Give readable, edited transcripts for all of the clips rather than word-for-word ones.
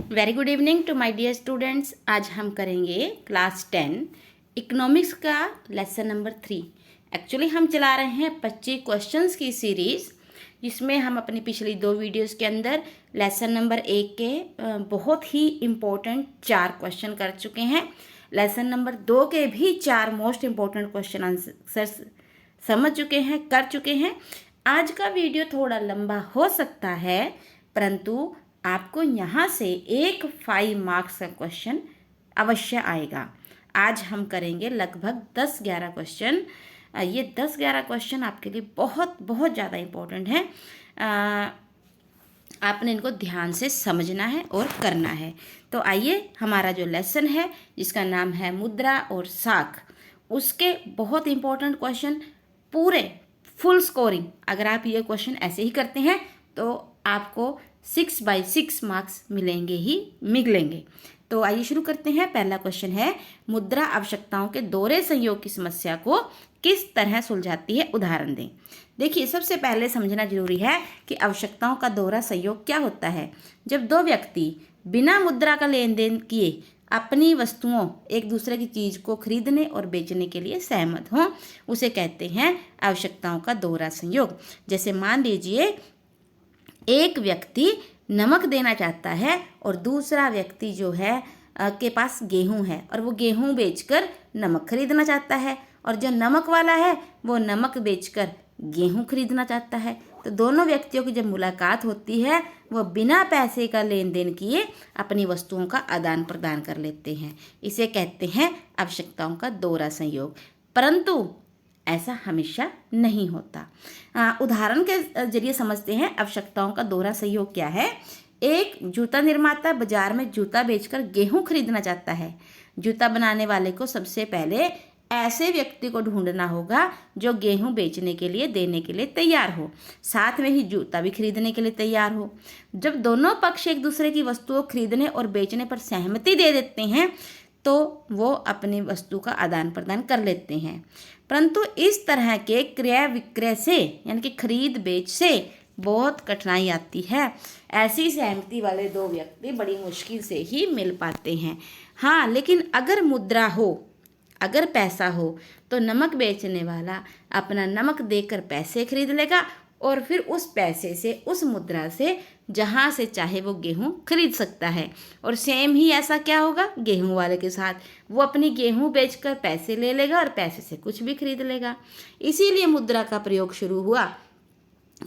Very good evening to my dear students. आज हम करेंगे क्लास 10 इकोनॉमिक्स का लेसन नंबर 3। एक्चुअली हम चला रहे हैं 25 क्वेश्चंस की सीरीज़, जिसमें हम अपनी पिछली 2 वीडियोस के अंदर लेसन नंबर 1 के बहुत ही इम्पोर्टेंट 4 क्वेश्चन कर चुके हैं। लेसन नंबर 2 के भी 4 मोस्ट इम्पोर्टेंट क्वेश्चन आंसर समझ चुके हैं, कर चुके हैं। आज का वीडियो थोड़ा लंबा हो सकता है, परंतु आपको यहाँ से एक 5 मार्क्स का क्वेश्चन अवश्य आएगा। आज हम करेंगे लगभग 10-11 क्वेश्चन। ये 10-11 क्वेश्चन आपके लिए बहुत बहुत ज़्यादा इम्पोर्टेंट है। आपने इनको ध्यान से समझना है और करना है। तो आइए, हमारा जो लेसन है जिसका नाम है मुद्रा और साख, उसके बहुत इम्पोर्टेंट क्वेश्चन पूरे फुल स्कोरिंग, अगर आप ये क्वेश्चन ऐसे ही करते हैं तो आपको 6/6 मार्क्स मिलेंगे ही मिलेंगे। तो आइए शुरू करते हैं। पहला क्वेश्चन है, मुद्रा आवश्यकताओं के दोहरे संयोग की समस्या को किस तरह सुलझाती है, उदाहरण दें। देखिए, सबसे पहले समझना जरूरी है कि आवश्यकताओं का दोहरा संयोग क्या होता है। जब दो व्यक्ति बिना मुद्रा का लेन देन किए अपनी वस्तुओं, एक दूसरे की चीज को खरीदने और बेचने के लिए सहमत हों, उसे कहते हैं आवश्यकताओं का दोहरा संयोग। जैसे मान लीजिए, एक व्यक्ति नमक देना चाहता है और दूसरा व्यक्ति जो है के पास गेहूं है और वो गेहूं बेचकर नमक खरीदना चाहता है, और जो नमक वाला है वो नमक बेचकर गेहूं खरीदना चाहता है। तो दोनों व्यक्तियों की जब मुलाकात होती है, वो बिना पैसे का लेन देन किए अपनी वस्तुओं का आदान प्रदान कर लेते हैं। इसे कहते हैं आवश्यकताओं का दोहरा संयोग। परंतु ऐसा हमेशा नहीं होता। उदाहरण के जरिए समझते हैं आवश्यकताओं का दोहरा सहयोग क्या है। एक जूता निर्माता बाजार में जूता बेचकर गेहूं खरीदना चाहता है। जूता बनाने वाले को सबसे पहले ऐसे व्यक्ति को ढूंढना होगा जो गेहूं बेचने के लिए देने के लिए तैयार हो, साथ में ही जूता भी खरीदने के लिए तैयार हो। जब दोनों पक्ष एक दूसरे की वस्तुओं खरीदने और बेचने पर सहमति दे देते हैं तो वो अपनी वस्तु का आदान प्रदान कर लेते हैं। परंतु इस तरह के क्रय विक्रय से, यानी कि खरीद बेच से बहुत कठिनाई आती है। ऐसी सहमति वाले दो व्यक्ति बड़ी मुश्किल से ही मिल पाते हैं। हाँ, लेकिन अगर मुद्रा हो, अगर पैसा हो, तो नमक बेचने वाला अपना नमक देकर पैसे खरीद लेगा और फिर उस पैसे से, उस मुद्रा से जहाँ से चाहे वो गेहूं खरीद सकता है। और सेम ही ऐसा क्या होगा गेहूं वाले के साथ, वो अपनी गेहूं बेचकर पैसे ले लेगा और पैसे से कुछ भी खरीद लेगा। इसीलिए मुद्रा का प्रयोग शुरू हुआ।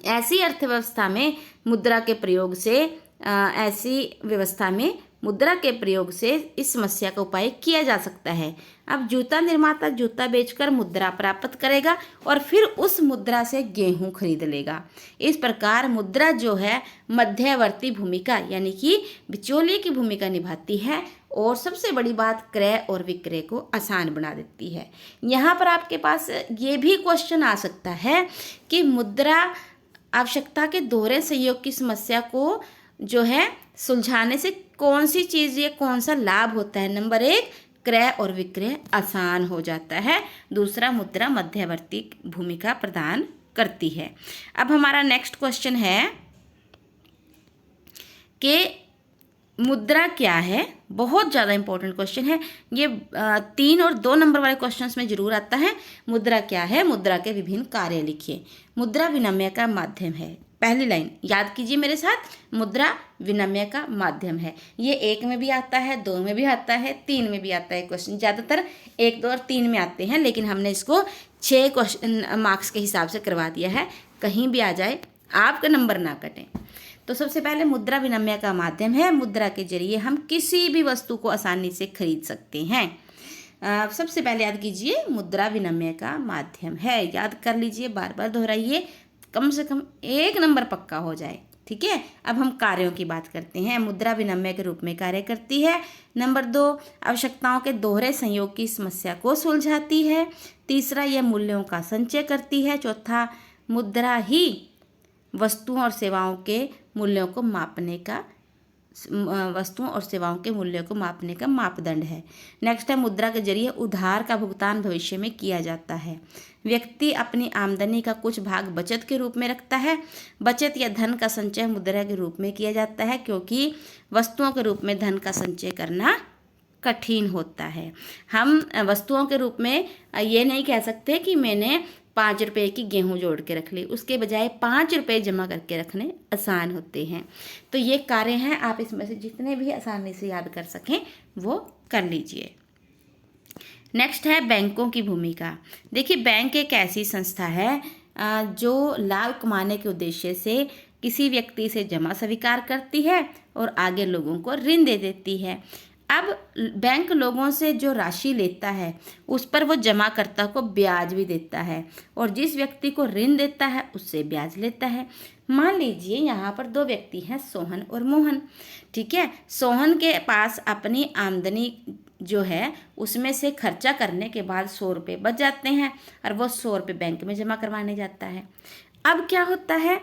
ऐसी अर्थव्यवस्था में मुद्रा के प्रयोग से ऐसी व्यवस्था में मुद्रा के प्रयोग से इस समस्या का उपाय किया जा सकता है। अब जूता निर्माता जूता बेचकर मुद्रा प्राप्त करेगा और फिर उस मुद्रा से गेहूं खरीद लेगा। इस प्रकार मुद्रा जो है मध्यवर्ती भूमिका, यानी कि बिचौलिए की भूमिका निभाती है और सबसे बड़ी बात, क्रय और विक्रय को आसान बना देती है। यहाँ पर आपके पास ये भी क्वेश्चन आ सकता है कि मुद्रा आवश्यकता के दोहरे सहयोग की समस्या को जो है सुलझाने से कौन सी चीज़ या कौन सा लाभ होता है। नंबर 1, क्रय और विक्रय आसान हो जाता है। दूसरा, मुद्रा मध्यवर्ती भूमिका प्रदान करती है। अब हमारा नेक्स्ट क्वेश्चन है कि मुद्रा क्या है। बहुत ज़्यादा इंपॉर्टेंट क्वेश्चन है ये। 3 और 2 नंबर वाले क्वेश्चंस में जरूर आता है। मुद्रा क्या है, मुद्रा के विभिन्न कार्य लिखिए। मुद्रा विनिमय का माध्यम है। पहली लाइन याद कीजिए मेरे साथ, मुद्रा विनिमय का माध्यम है। ये 1 में भी आता है, 2 में भी आता है, 3 में भी आता है। क्वेश्चन ज़्यादातर 1, 2 और 3 में आते हैं, लेकिन हमने इसको 6 क्वेश्चन मार्क्स के हिसाब से करवा दिया है। कहीं भी आ जाए, आपका नंबर ना कटें। तो सबसे पहले मुद्रा विनिमय का माध्यम है। मुद्रा के जरिए हम किसी भी वस्तु को आसानी से खरीद सकते हैं। सबसे पहले याद कीजिए, मुद्रा विनिमय का माध्यम है। याद कर लीजिए, बार बार दोहराइए, कम से कम 1 नंबर पक्का हो जाए। ठीक है। अब हम कार्यों की बात करते हैं। मुद्रा विनिमय के रूप में कार्य करती है। नंबर 2, आवश्यकताओं के दोहरे संयोग की समस्या को सुलझाती है। तीसरा, यह मूल्यों का संचय करती है। चौथा, मुद्रा ही वस्तुओं और सेवाओं के मूल्यों को मापने का वस्तुओं और सेवाओं के मूल्यों को मापने का मापदंड है। नेक्स्ट है, मुद्रा के जरिए उधार का भुगतान भविष्य में किया जाता है। व्यक्ति अपनी आमदनी का कुछ भाग बचत के रूप में रखता है। बचत या धन का संचय मुद्रा के रूप में किया जाता है, क्योंकि वस्तुओं के रूप में धन का संचय करना कठिन होता है। हम वस्तुओं के रूप में ये नहीं कह सकते कि मैंने 5 रुपये की गेहूँ जोड़ के रख ली, उसके बजाय 5 रुपये जमा करके रखने आसान होते हैं। तो ये कार्य हैं, आप इसमें से जितने भी आसानी से याद कर सकें वो कर लीजिए। नेक्स्ट है बैंकों की भूमिका। देखिए, बैंक एक ऐसी संस्था है जो लाभ कमाने के उद्देश्य से किसी व्यक्ति से जमा स्वीकार करती है और आगे लोगों को ऋण दे देती है। अब बैंक लोगों से जो राशि लेता है उस पर वो जमाकर्ता को ब्याज भी देता है, और जिस व्यक्ति को ऋण देता है उससे ब्याज लेता है। मान लीजिए यहाँ पर 2 व्यक्ति हैं, सोहन और मोहन। ठीक है, सोहन के पास अपनी आमदनी जो है उसमें से खर्चा करने के बाद 100 रुपये बच जाते हैं और वो 100 रुपये बैंक में जमा करवाने जाता है। अब क्या होता है,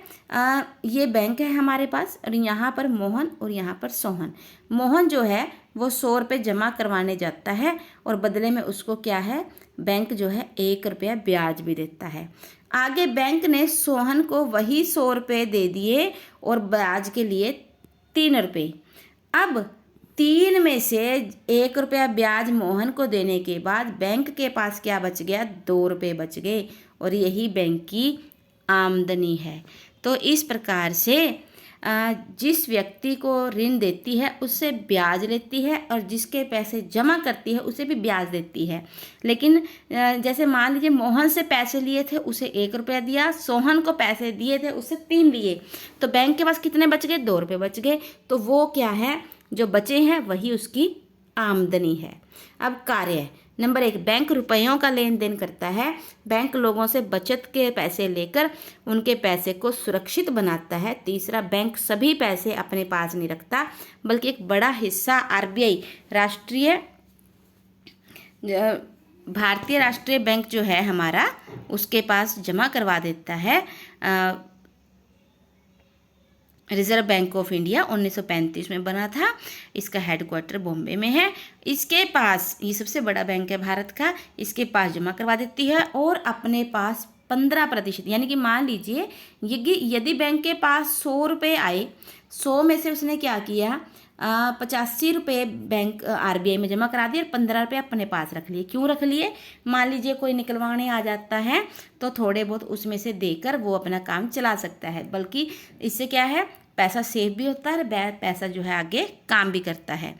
ये बैंक है हमारे पास और यहाँ पर मोहन और यहाँ पर सोहन। मोहन जो है वो 100 रुपये जमा करवाने जाता है और बदले में उसको क्या है, बैंक जो है 1 रुपया ब्याज भी देता है। आगे बैंक ने सोहन को वही 100 रुपये दे दिए और ब्याज के लिए 3 रुपये। अब 3 में से 1 रुपया ब्याज मोहन को देने के बाद बैंक के पास क्या बच गया, 2 रुपये बच गए, और यही बैंक की आमदनी है। तो इस प्रकार से जिस व्यक्ति को ऋण देती है उससे ब्याज लेती है और जिसके पैसे जमा करती है उसे भी ब्याज देती है। लेकिन जैसे मान लीजिए मोहन से पैसे लिए थे, उसे 1 रुपया दिया, सोहन को पैसे दिए थे उससे 3 लिए, तो बैंक के पास कितने बच गए, 2 रुपये बच गए। तो वो क्या है, जो बचे हैं वही उसकी आमदनी है। अब कार्य नंबर 1, बैंक रुपयों का लेन देन करता है। बैंक लोगों से बचत के पैसे लेकर उनके पैसे को सुरक्षित बनाता है। तीसरा, बैंक सभी पैसे अपने पास नहीं रखता बल्कि एक बड़ा हिस्सा आरबीआई भारतीय राष्ट्रीय बैंक जो है हमारा, उसके पास जमा करवा देता है। रिजर्व बैंक ऑफ इंडिया 1935 में बना था। इसका हेडक्वार्टर बॉम्बे में है। इसके पास, ये सबसे बड़ा बैंक है भारत का, इसके पास जमा करवा देती है और अपने पास 15%, यानी कि मान लीजिए यदि बैंक के पास 100 रुपये आए, 100 में से उसने क्या किया, 85 रुपये बैंक आरबीआई में जमा करा दिए और 15 रुपये अपने पास रख लिए। क्यों रख लिए, मान लीजिए कोई निकलवाने आ जाता है तो थोड़े बहुत उसमें से देकर वो अपना काम चला सकता है, बल्कि इससे क्या है, पैसा सेव भी होता है, पैसा जो है आगे काम भी करता है,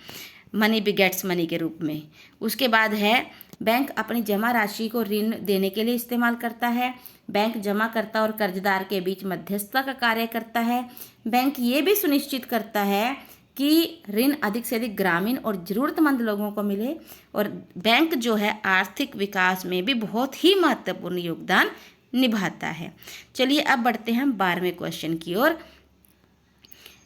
मनी बिगेट्स मनी के रूप में। उसके बाद है, बैंक अपनी जमा राशि को ऋण देने के लिए इस्तेमाल करता है। बैंक जमाकर्ता और कर्जदार के बीच मध्यस्थता का कार्य करता है। बैंक ये भी सुनिश्चित करता है कि ऋण अधिक से अधिक ग्रामीण और ज़रूरतमंद लोगों को मिले, और बैंक जो है आर्थिक विकास में भी बहुत ही महत्वपूर्ण योगदान निभाता है। चलिए अब बढ़ते हैं 12वें क्वेश्चन की ओर।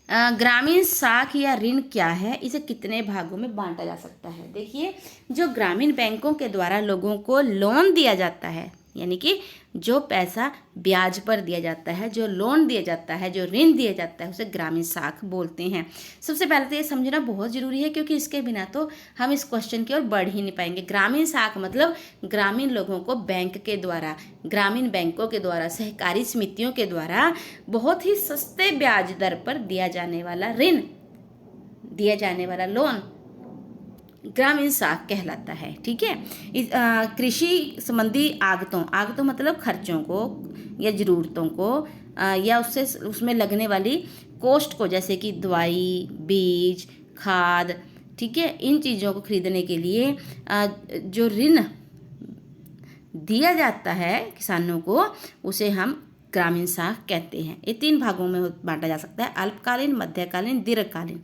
ग्रामीण साख या ऋण क्या है, इसे कितने भागों में बांटा जा सकता है। देखिए, जो ग्रामीण बैंकों के द्वारा लोगों को लोन दिया जाता है, यानी कि जो पैसा ब्याज पर दिया जाता है, जो लोन दिया जाता है, जो ऋण दिया जाता है, उसे ग्रामीण साख बोलते हैं। सबसे पहले तो ये समझना बहुत ज़रूरी है, क्योंकि इसके बिना तो हम इस क्वेश्चन की ओर बढ़ ही नहीं पाएंगे। ग्रामीण साख मतलब ग्रामीण लोगों को बैंक के द्वारा, ग्रामीण बैंकों के द्वारा, सहकारी समितियों के द्वारा बहुत ही सस्ते ब्याज दर पर दिया जाने वाला ऋण, दिया जाने वाला लोन ग्रामीण साख कहलाता है। ठीक है, कृषि संबंधी आगतों मतलब खर्चों को या ज़रूरतों को या उसमें लगने वाली कॉस्ट को, जैसे कि दवाई, बीज, खाद, ठीक है, इन चीज़ों को खरीदने के लिए जो ऋण दिया जाता है किसानों को, उसे हम ग्रामीण साख कहते हैं। ये 3 भागों में बांटा जा सकता है, अल्पकालीन, मध्यकालीन, दीर्घकालीन।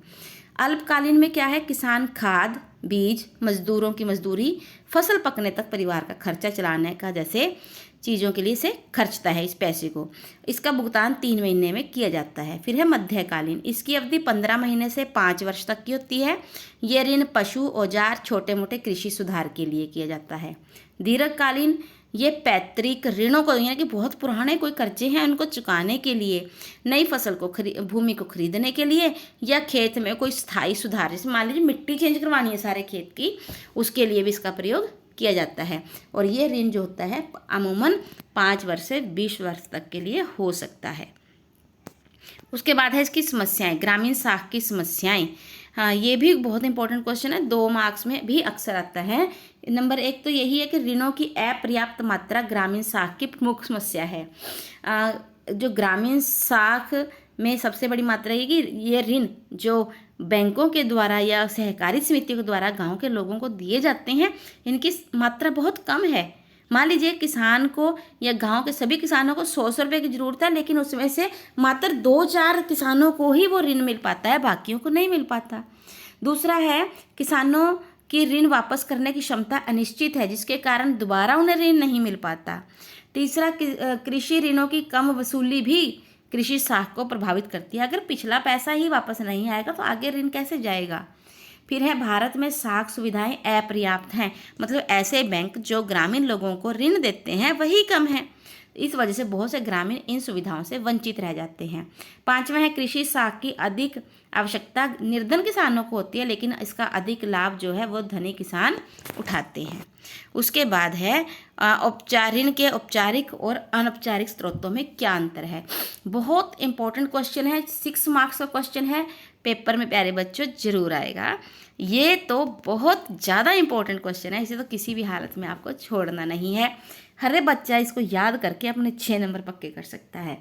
अल्पकालीन में क्या है, किसान खाद, बीज, मजदूरों की मजदूरी, फसल पकने तक परिवार का खर्चा चलाने का जैसे चीज़ों के लिए से खर्चता है इस पैसे को। इसका भुगतान 3 महीने में किया जाता है। फिर है मध्यकालीन, इसकी अवधि 15 महीने से 5 वर्ष तक की होती है। ये ऋण पशु, औजार, छोटे मोटे कृषि सुधार के लिए किया जाता है। दीर्घकालीन, ये पैतृक ऋणों को, यानी कि बहुत पुराने कोई कर्जे हैं उनको चुकाने के लिए, नई फसल को भूमि को खरीदने के लिए, या खेत में कोई स्थायी सुधार, जैसे मान लीजिए मिट्टी चेंज करवानी है सारे खेत की, उसके लिए भी इसका प्रयोग किया जाता है। और ये ऋण जो होता है अमूमन 5 वर्ष से 20 वर्ष तक के लिए हो सकता है। उसके बाद है इसकी समस्याएं, ग्रामीण साख की समस्याएं। हाँ, ये भी बहुत इंपॉर्टेंट क्वेश्चन है, 2 मार्क्स में भी अक्सर आता है। नंबर 1 तो यही है कि ऋणों की अपर्याप्त मात्रा ग्रामीण साख की प्रमुख समस्या है। जो ग्रामीण साख में सबसे बड़ी मात्रा है कि ये ऋण जो बैंकों के द्वारा या सहकारी समितियों के द्वारा गांव के लोगों को दिए जाते हैं, इनकी मात्रा बहुत कम है। मान लीजिए किसान को या गांव के सभी किसानों को 100 रुपये की ज़रूरत है, लेकिन उसमें से मात्र 2-4 किसानों को ही वो ऋण मिल पाता है, बाकियों को नहीं मिल पाता। दूसरा है किसानों की ऋण वापस करने की क्षमता अनिश्चित है, जिसके कारण दोबारा उन्हें ऋण नहीं मिल पाता। तीसरा, कृषि ऋणों की कम वसूली भी कृषि साख को प्रभावित करती है। अगर पिछला पैसा ही वापस नहीं आएगा तो आगे ऋण कैसे जाएगा। फिर है भारत में साख सुविधाएं अपर्याप्त हैं, मतलब ऐसे बैंक जो ग्रामीण लोगों को ऋण देते हैं वही कम है। इस वजह से बहुत से ग्रामीण इन सुविधाओं से वंचित रह जाते हैं। 5वां है कृषि साख की अधिक आवश्यकता निर्धन किसानों को होती है, लेकिन इसका अधिक लाभ जो है वो धनी किसान उठाते हैं। उसके बाद है ऋण के औपचारिक और अनौपचारिक स्रोतों में क्या अंतर है। बहुत इंपॉर्टेंट क्वेश्चन है, 6 मार्क्स का क्वेश्चन है, पेपर में प्यारे बच्चों जरूर आएगा। ये तो बहुत ज़्यादा इंपॉर्टेंट क्वेश्चन है, इसे तो किसी भी हालत में आपको छोड़ना नहीं है। हर बच्चा इसको याद करके अपने 6 नंबर पक्के कर सकता है।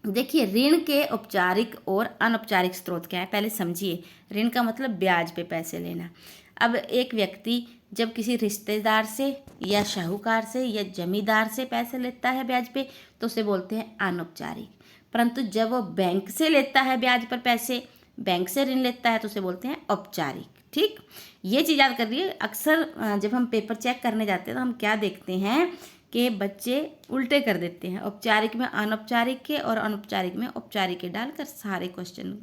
देखिए, ऋण के औपचारिक और अनौपचारिक स्रोत क्या है, पहले समझिए। ऋण का मतलब ब्याज पे पैसे लेना। अब एक व्यक्ति जब किसी रिश्तेदार से या साहूकार से या जमींदार से पैसे लेता है ब्याज पे, तो उसे बोलते हैं अनौपचारिक। परंतु जब वो बैंक से लेता है ब्याज पर पैसे, बैंक से ऋण लेता है, तो उसे बोलते हैं औपचारिक। ठीक, ये चीज़ याद कर लिए। अक्सर जब हम पेपर चेक करने जाते हैं तो हम क्या देखते हैं कि बच्चे उल्टे कर देते हैं, औपचारिक में अनौपचारिक के और अनौपचारिक में औपचारिक के डालकर सारे क्वेश्चन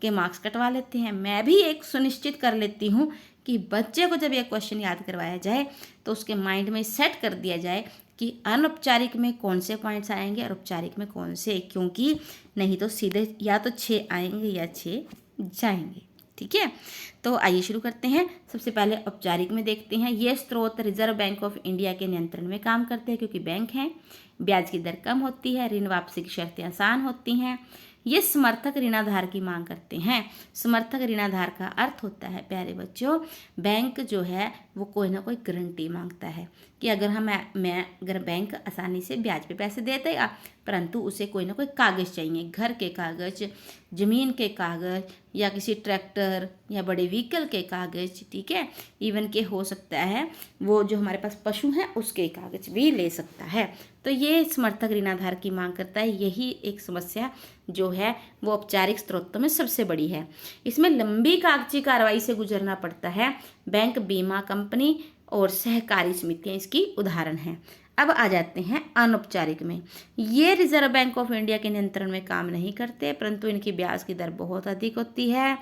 के मार्क्स कटवा लेते हैं। मैं भी एक सुनिश्चित कर लेती हूँ कि बच्चे को जब यह क्वेश्चन याद करवाया जाए तो उसके माइंड में सेट कर दिया जाए कि अनौपचारिक में कौन से पॉइंट्स आएंगे और औपचारिक में कौन से, क्योंकि नहीं तो सीधे या तो 6 आएंगे या 6 जाएंगे। ठीक है, तो आइए शुरू करते हैं। सबसे पहले औपचारिक में देखते हैं। ये स्रोत रिजर्व बैंक ऑफ इंडिया के नियंत्रण में काम करते हैं, क्योंकि बैंक हैं, ब्याज की दर कम होती है, ऋण वापसी की शर्तें आसान होती हैं। ये समर्थक ऋणाधार की मांग करते हैं। समर्थक ऋणाधार का अर्थ होता है प्यारे बच्चों, बैंक जो है वो कोई ना कोई गारंटी मांगता है कि अगर अगर बैंक आसानी से ब्याज पे पैसे दे देगा, परंतु उसे कोई ना कोई कागज़ चाहिए, घर के कागज़, ज़मीन के कागज़, या किसी ट्रैक्टर या बड़े व्हीकल के कागज़। ठीक है, इवन के हो सकता है वो जो हमारे पास पशु हैं उसके कागज़ भी ले सकता है। तो ये समर्थक ऋणाधार की मांग करता है। यही एक समस्या जो है वो औपचारिक स्रोतों में सबसे बड़ी है। इसमें लंबी कागजी कार्रवाई से गुजरना पड़ता है। बैंक, बीमा कंपनी और सहकारी समितियां इसकी उदाहरण हैं। अब आ जाते हैं अनौपचारिक में। ये रिजर्व बैंक ऑफ इंडिया के नियंत्रण में काम नहीं करते, परंतु इनकी ब्याज की दर बहुत अधिक होती है।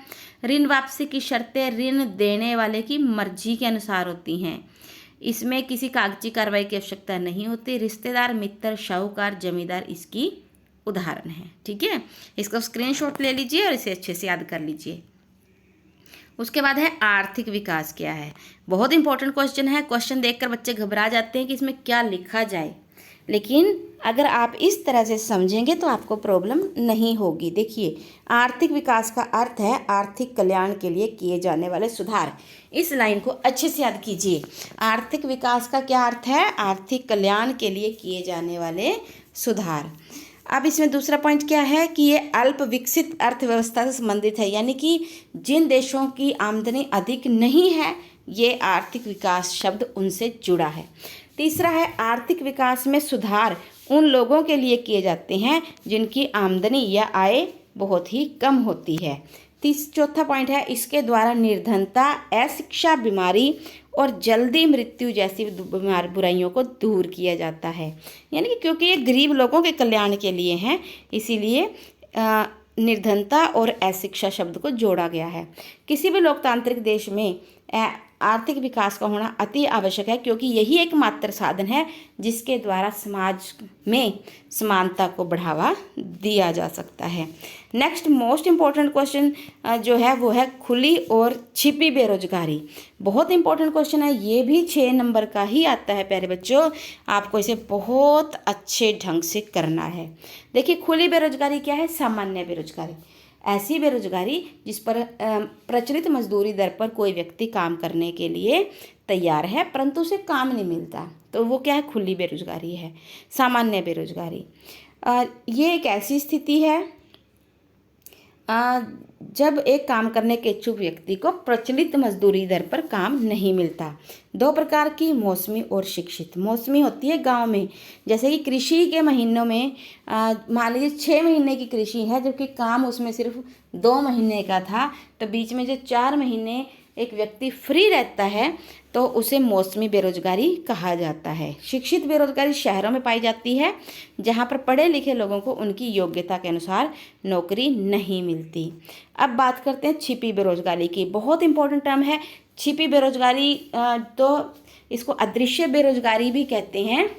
ऋण वापसी की शर्तें ऋण देने वाले की मर्जी के अनुसार होती हैं। इसमें किसी कागजी कार्रवाई की आवश्यकता नहीं होती। रिश्तेदार, मित्र, साहूकार, जमींदार इसकी उदाहरण है। ठीक है, इसका स्क्रीनशॉट ले लीजिए और इसे अच्छे से याद कर लीजिए। उसके बाद है आर्थिक विकास क्या है। बहुत इंपॉर्टेंट क्वेश्चन है। क्वेश्चन देखकर बच्चे घबरा जाते हैं कि इसमें क्या लिखा जाए, लेकिन अगर आप इस तरह से समझेंगे तो आपको प्रॉब्लम नहीं होगी। देखिए, आर्थिक विकास का अर्थ है आर्थिक कल्याण के लिए किए जाने वाले सुधार। इस लाइन को अच्छे से याद कीजिए। आर्थिक विकास का क्या अर्थ है? आर्थिक कल्याण के लिए किए जाने वाले सुधार। अब इसमें दूसरा पॉइंट क्या है कि ये अल्प विकसित अर्थव्यवस्था से संबंधित है, यानी कि जिन देशों की आमदनी अधिक नहीं है, ये आर्थिक विकास शब्द उनसे जुड़ा है। तीसरा है आर्थिक विकास में सुधार उन लोगों के लिए किए जाते हैं जिनकी आमदनी या आय बहुत ही कम होती है। चौथा पॉइंट है इसके द्वारा निर्धनता, अशिक्षा, बीमारी और जल्दी मृत्यु जैसी बुराइयों को दूर किया जाता है। यानी कि क्योंकि ये गरीब लोगों के कल्याण के लिए हैं, इसीलिए निर्धनता और अशिक्षा शब्द को जोड़ा गया है। किसी भी लोकतांत्रिक देश में आर्थिक विकास का होना अति आवश्यक है, क्योंकि यही एकमात्र साधन है जिसके द्वारा समाज में समानता को बढ़ावा दिया जा सकता है। नेक्स्ट मोस्ट इम्पॉर्टेंट क्वेश्चन जो है वो है खुली और छिपी बेरोजगारी। बहुत इंपॉर्टेंट क्वेश्चन है, ये भी 6 नंबर का ही आता है प्यारे बच्चों, आपको इसे बहुत अच्छे ढंग से करना है। देखिए खुली बेरोजगारी क्या है? सामान्य बेरोजगारी, ऐसी बेरोजगारी जिस पर प्रचलित मजदूरी दर पर कोई व्यक्ति काम करने के लिए तैयार है परंतु उसे काम नहीं मिलता, तो वो क्या है? खुली बेरोजगारी है, सामान्य बेरोजगारी। ये एक ऐसी स्थिति है जब एक काम करने के इच्छुक व्यक्ति को प्रचलित मजदूरी दर पर काम नहीं मिलता। 2 प्रकार की, मौसमी और शिक्षित। मौसमी होती है गांव में, जैसे कि कृषि के महीनों में मान लीजिए 6 महीने की कृषि है जबकि काम उसमें सिर्फ 2 महीने का था, तो बीच में जो 4 महीने एक व्यक्ति फ्री रहता है तो उसे मौसमी बेरोजगारी कहा जाता है। शिक्षित बेरोजगारी शहरों में पाई जाती है जहां पर पढ़े लिखे लोगों को उनकी योग्यता के अनुसार नौकरी नहीं मिलती। अब बात करते हैं छिपी बेरोजगारी की। बहुत इंपॉर्टेंट टर्म है छिपी बेरोजगारी, तो इसको अदृश्य बेरोजगारी भी कहते हैं।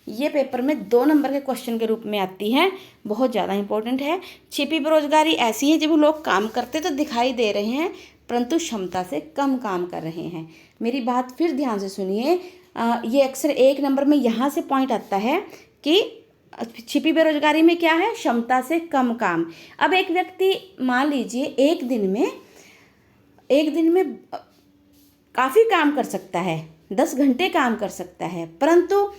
ये पेपर में 2 नंबर के क्वेश्चन के रूप में आती है, बहुत ज़्यादा इंपॉर्टेंट है। छिपी बेरोजगारी ऐसी है जब लोग काम करते तो दिखाई दे रहे हैं परंतु क्षमता से कम काम कर रहे हैं। मेरी बात फिर ध्यान से सुनिए, ये अक्सर 1 नंबर में यहाँ से पॉइंट आता है कि छिपी बेरोजगारी में क्या है? क्षमता से कम काम। अब एक व्यक्ति मान लीजिए एक दिन में काफ़ी काम कर सकता है, 10 घंटे काम कर सकता है, परंतु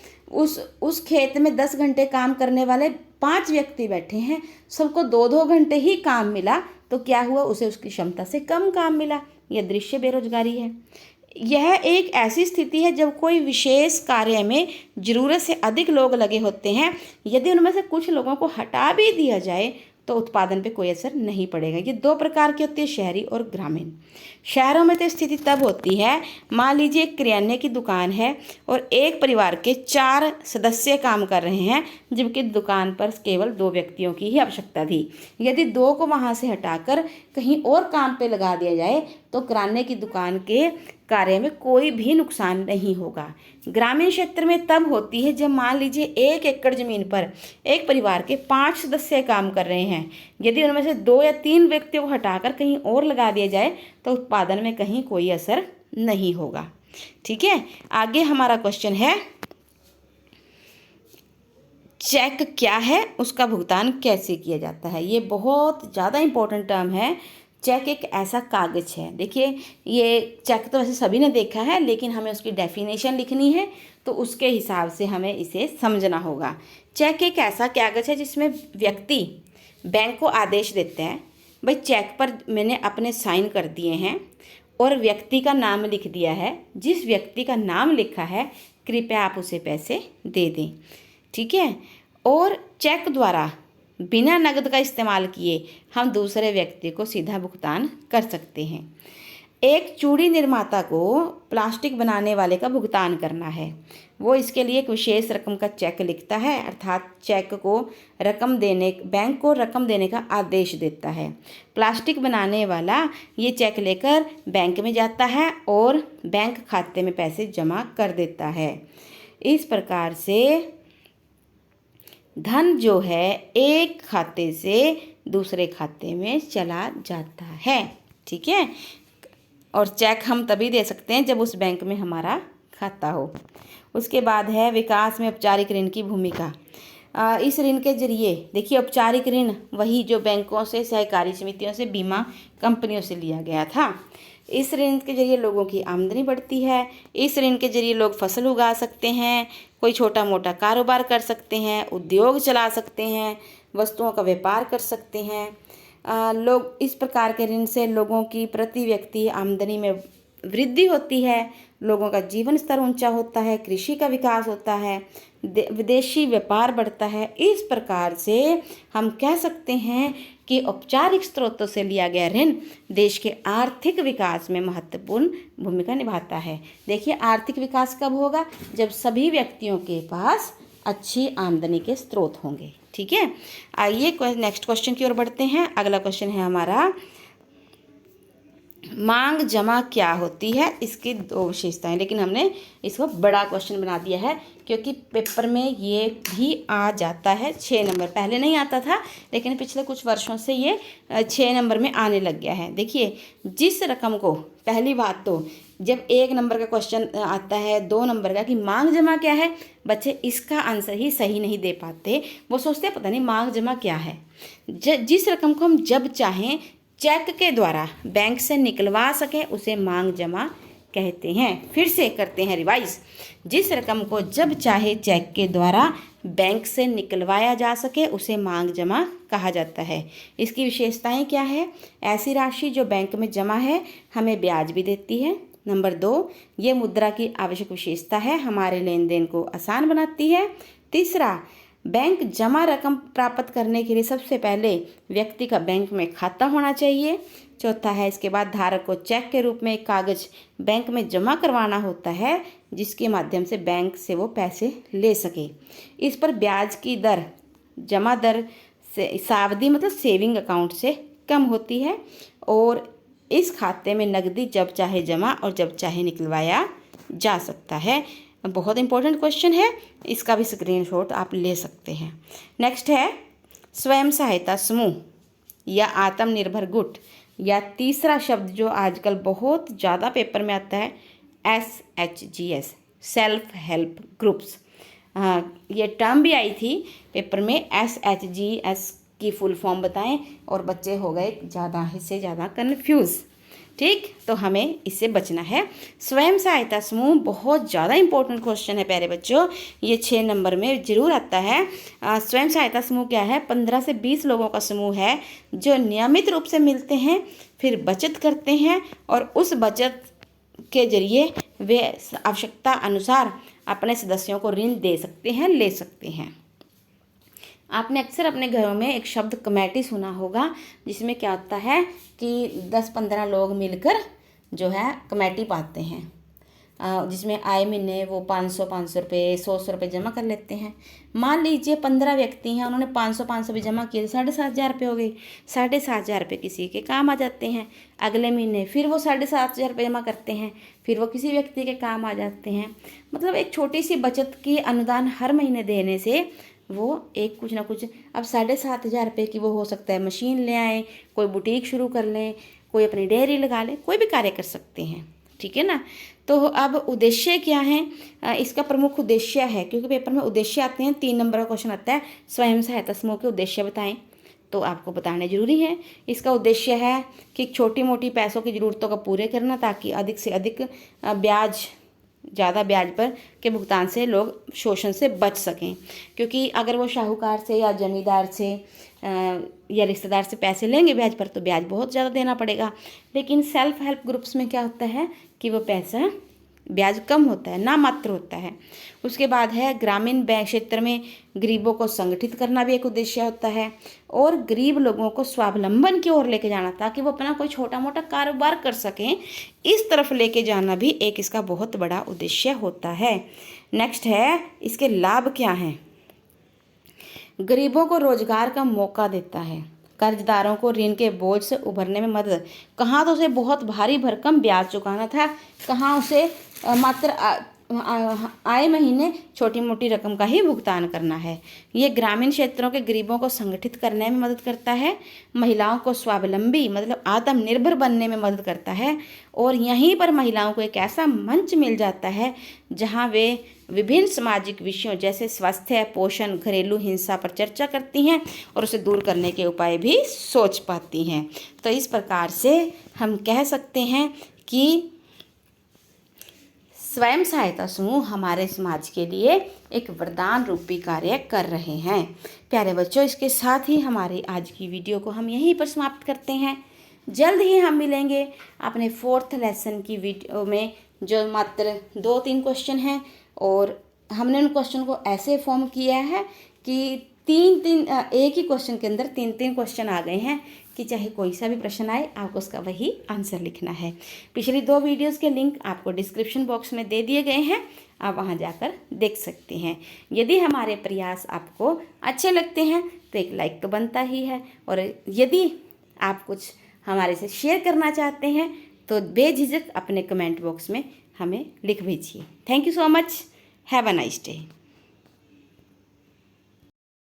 उस खेत में 10 घंटे काम करने वाले 5 व्यक्ति बैठे हैं, सबको 2-2 घंटे ही काम मिला, तो क्या हुआ? उसे उसकी क्षमता से कम काम मिला। यह दृश्य बेरोजगारी है। यह एक ऐसी स्थिति है जब कोई विशेष कार्य में ज़रूरत से अधिक लोग लगे होते हैं, यदि उनमें से कुछ लोगों को हटा भी दिया जाए तो उत्पादन पे कोई असर नहीं पड़ेगा। ये 2 प्रकार की होती है, शहरी और ग्रामीण। शहरों में तो स्थिति तब होती है, मान लीजिए किराने की दुकान है और एक परिवार के 4 सदस्य काम कर रहे हैं जबकि दुकान पर केवल 2 व्यक्तियों की ही आवश्यकता थी। यदि 2 को वहाँ से हटाकर कहीं और काम पे लगा दिया जाए तो किराने की दुकान के कार्य में कोई भी नुकसान नहीं होगा। ग्रामीण क्षेत्र में तब होती है जब मान लीजिए 1 एकड़ ज़मीन पर एक परिवार के 5 सदस्य काम कर रहे हैं, यदि उनमें से 2 या 3 व्यक्तियों को हटाकर कहीं और लगा दिया जाए तो उत्पादन में कहीं कोई असर नहीं होगा। ठीक है, आगे हमारा क्वेश्चन है चेक क्या है, उसका भुगतान कैसे किया जाता है। ये बहुत ज़्यादा इंपॉर्टेंट टर्म है। चेक एक ऐसा कागज़ है, देखिए ये चेक तो वैसे सभी ने देखा है लेकिन हमें उसकी डेफिनेशन लिखनी है तो उसके हिसाब से हमें इसे समझना होगा। चेक एक ऐसा कागज़ है जिसमें व्यक्ति बैंक को आदेश देते हैं, भाई चेक पर मैंने अपने साइन कर दिए हैं और व्यक्ति का नाम लिख दिया है, जिस व्यक्ति का नाम लिखा है कृपया आप उसे पैसे दे दें। ठीक है, और चेक द्वारा बिना नकद का इस्तेमाल किए हम दूसरे व्यक्ति को सीधा भुगतान कर सकते हैं। एक चूड़ी निर्माता को प्लास्टिक बनाने वाले का भुगतान करना है, वो इसके लिए एक विशेष रकम का चेक लिखता है, अर्थात चेक को बैंक को रकम देने का आदेश देता है। प्लास्टिक बनाने वाला ये चेक लेकर बैंक में जाता है और बैंक खाते में पैसे जमा कर देता है। इस प्रकार से धन जो है एक खाते से दूसरे खाते में चला जाता है। ठीक है, और चेक हम तभी दे सकते हैं जब उस बैंक में हमारा खाता हो। उसके बाद है विकास में औपचारिक ऋण की भूमिका। इस ऋण के जरिए देखिए, औपचारिक ऋण वही जो बैंकों से, सहकारी समितियों से, बीमा कंपनियों से लिया गया था। इस ऋण के जरिए लोगों की आमदनी बढ़ती है। इस ऋण के जरिए लोग फसल उगा सकते हैं, कोई छोटा मोटा कारोबार कर सकते हैं, उद्योग चला सकते हैं, वस्तुओं का व्यापार कर सकते हैं। लोग इस प्रकार के ऋण से लोगों की प्रति व्यक्ति आमदनी में वृद्धि होती है, लोगों का जीवन स्तर ऊंचा होता है, कृषि का विकास होता है, विदेशी व्यापार बढ़ता है। इस प्रकार से हम कह सकते हैं कि औपचारिक स्रोतों से लिया गया ऋण देश के आर्थिक विकास में महत्वपूर्ण भूमिका निभाता है। देखिए, आर्थिक विकास कब होगा? जब सभी व्यक्तियों के पास अच्छी आमदनी के स्रोत होंगे। ठीक है, आइए नेक्स्ट क्वेश्चन की ओर बढ़ते हैं। अगला क्वेश्चन है हमारा मांग जमा क्या होती है, इसकी दो विशेषताएं, लेकिन हमने इसको बड़ा क्वेश्चन बना दिया है क्योंकि पेपर में ये भी आ जाता है 6 नंबर। पहले नहीं आता था लेकिन पिछले कुछ वर्षों से ये 6 नंबर में आने लग गया है। देखिए, जिस रकम को, पहली बात तो जब 1 नंबर का क्वेश्चन आता है, 2 नंबर का, कि मांग जमा क्या है, बच्चे इसका आंसर ही सही नहीं दे पाते। वो सोचते हैं पता नहीं मांग जमा क्या है। जिस रकम को हम जब चाहें चेक के द्वारा बैंक से निकलवा सकें उसे मांग जमा कहते हैं। फिर से करते हैं रिवाइज। जिस रकम को जब चाहे चेक के द्वारा बैंक से निकलवाया जा सके उसे मांग जमा कहा जाता है। इसकी विशेषताएं क्या है? ऐसी राशि जो बैंक में जमा है हमें ब्याज भी देती है। नंबर 2, ये मुद्रा की आवश्यक विशेषता है, हमारे लेन देन को आसान बनाती है। तीसरा, बैंक जमा रकम प्राप्त करने के लिए सबसे पहले व्यक्ति का बैंक में खाता होना चाहिए। चौथा है, इसके बाद धारक को चेक के रूप में एक कागज बैंक में जमा करवाना होता है जिसके माध्यम से बैंक से वो पैसे ले सके। इस पर ब्याज की दर जमा दर से सावधि मतलब सेविंग अकाउंट से कम होती है और इस खाते में नकदी जब चाहे जमा और जब चाहे निकलवाया जा सकता है। बहुत इंपॉर्टेंट क्वेश्चन है, इसका भी स्क्रीनशॉट आप ले सकते हैं। नेक्स्ट है स्वयं सहायता समूह या आत्मनिर्भर गुट, या तीसरा शब्द जो आजकल बहुत ज़्यादा पेपर में आता है SHGS, सेल्फ हेल्प ग्रुप्स। ये टर्म भी आई थी पेपर में, SHGS की फुल फॉर्म बताएं और बच्चे हो गए ज़्यादा से ज़्यादा कन्फ्यूज़। ठीक, तो हमें इससे बचना है। स्वयं सहायता समूह बहुत ज़्यादा इंपॉर्टेंट क्वेश्चन है प्यारे बच्चों, ये 6 नंबर में ज़रूर आता है। स्वयं सहायता समूह क्या है? 15 से 20 लोगों का समूह है जो नियमित रूप से मिलते हैं, फिर बचत करते हैं और उस बचत के जरिए वे आवश्यकता अनुसार अपने सदस्यों को ऋण दे सकते हैं, ले सकते हैं। आपने अक्सर अपने घरों में एक शब्द कमेटी सुना होगा, जिसमें क्या होता है कि 10-15 लोग मिलकर जो है कमेटी पाते हैं, जिसमें आए महीने वो 500 रुपये, 100 रुपये जमा कर लेते हैं। मान लीजिए 15 व्यक्ति हैं, उन्होंने 500 भी जमा किए, 7,500 रुपये हो गए। 7,500 रुपये किसी के काम आ जाते हैं। अगले महीने फिर वो 7,500 रुपये जमा करते हैं, फिर वो किसी व्यक्ति के काम आ जाते हैं। मतलब एक छोटी सी बचत की अनुदान हर महीने देने से वो एक कुछ ना कुछ, अब 7,500 रुपये की वो हो सकता है मशीन ले आए, कोई बुटीक शुरू कर लें, कोई अपनी डेयरी लगा ले, कोई भी कार्य कर सकते हैं। ठीक है ना? तो अब उद्देश्य क्या है? इसका प्रमुख उद्देश्य है, क्योंकि पेपर में उद्देश्य आते हैं, 3 नंबर का क्वेश्चन आता है स्वयं सहायता समूह के उद्देश्य बताएं, तो आपको बताने जरूरी है। इसका उद्देश्य है कि छोटी मोटी पैसों की ज़रूरतों को पूरे करना, ताकि अधिक से अधिक ज़्यादा ब्याज पर के भुगतान से लोग शोषण से बच सकें। क्योंकि अगर वो शाहूकार से या जमींदार से या रिश्तेदार से पैसे लेंगे ब्याज पर, तो ब्याज बहुत ज़्यादा देना पड़ेगा। लेकिन सेल्फ हेल्प ग्रुप्स में क्या होता है कि वो पैसा ब्याज कम होता है, नामात्र होता है। उसके बाद है ग्रामीण बैंक क्षेत्र में गरीबों को संगठित करना भी एक उद्देश्य होता है, और गरीब लोगों को स्वावलंबन की ओर लेके जाना, ताकि वो अपना कोई छोटा मोटा कारोबार कर सकें, इस तरफ लेके जाना भी एक इसका बहुत बड़ा उद्देश्य होता है। नेक्स्ट है इसके लाभ क्या हैं? गरीबों को रोजगार का मौका देता है, कर्जदारों को ऋण के बोझ से उभरने में मदद। कहाँ तो उसे बहुत भारी भरकम ब्याज चुकाना था, कहाँ उसे मात्र आए महीने छोटी मोटी रकम का ही भुगतान करना है। ये ग्रामीण क्षेत्रों के गरीबों को संगठित करने में मदद करता है, महिलाओं को स्वावलंबी मतलब आत्मनिर्भर बनने में मदद करता है, और यहीं पर महिलाओं को एक ऐसा मंच मिल जाता है जहां वे विभिन्न सामाजिक विषयों जैसे स्वास्थ्य, पोषण, घरेलू हिंसा पर चर्चा करती हैं और उसे दूर करने के उपाय भी सोच पाती हैं। तो इस प्रकार से हम कह सकते हैं कि स्वयं सहायता समूह हमारे समाज के लिए एक वरदान रूपी कार्य कर रहे हैं। प्यारे बच्चों, इसके साथ ही हमारी आज की वीडियो को हम यहीं पर समाप्त करते हैं। जल्द ही हम मिलेंगे अपने 4th लेसन की वीडियो में, जो मात्र 2-3 क्वेश्चन हैं, और हमने उन क्वेश्चन को ऐसे फॉर्म किया है कि 3-3 एक ही क्वेश्चन के अंदर 3-3 क्वेश्चन आ गए हैं कि चाहे कोई सा भी प्रश्न आए आपको उसका वही आंसर लिखना है। पिछली 2 वीडियोस के लिंक आपको डिस्क्रिप्शन बॉक्स में दे दिए गए हैं, आप वहां जाकर देख सकते हैं। यदि हमारे प्रयास आपको अच्छे लगते हैं तो एक लाइक तो बनता ही है, और यदि आप कुछ हमारे से शेयर करना चाहते हैं तो बेझिझक अपने कमेंट बॉक्स में हमें लिख भेजिए। Thank you so much. Have a nice day.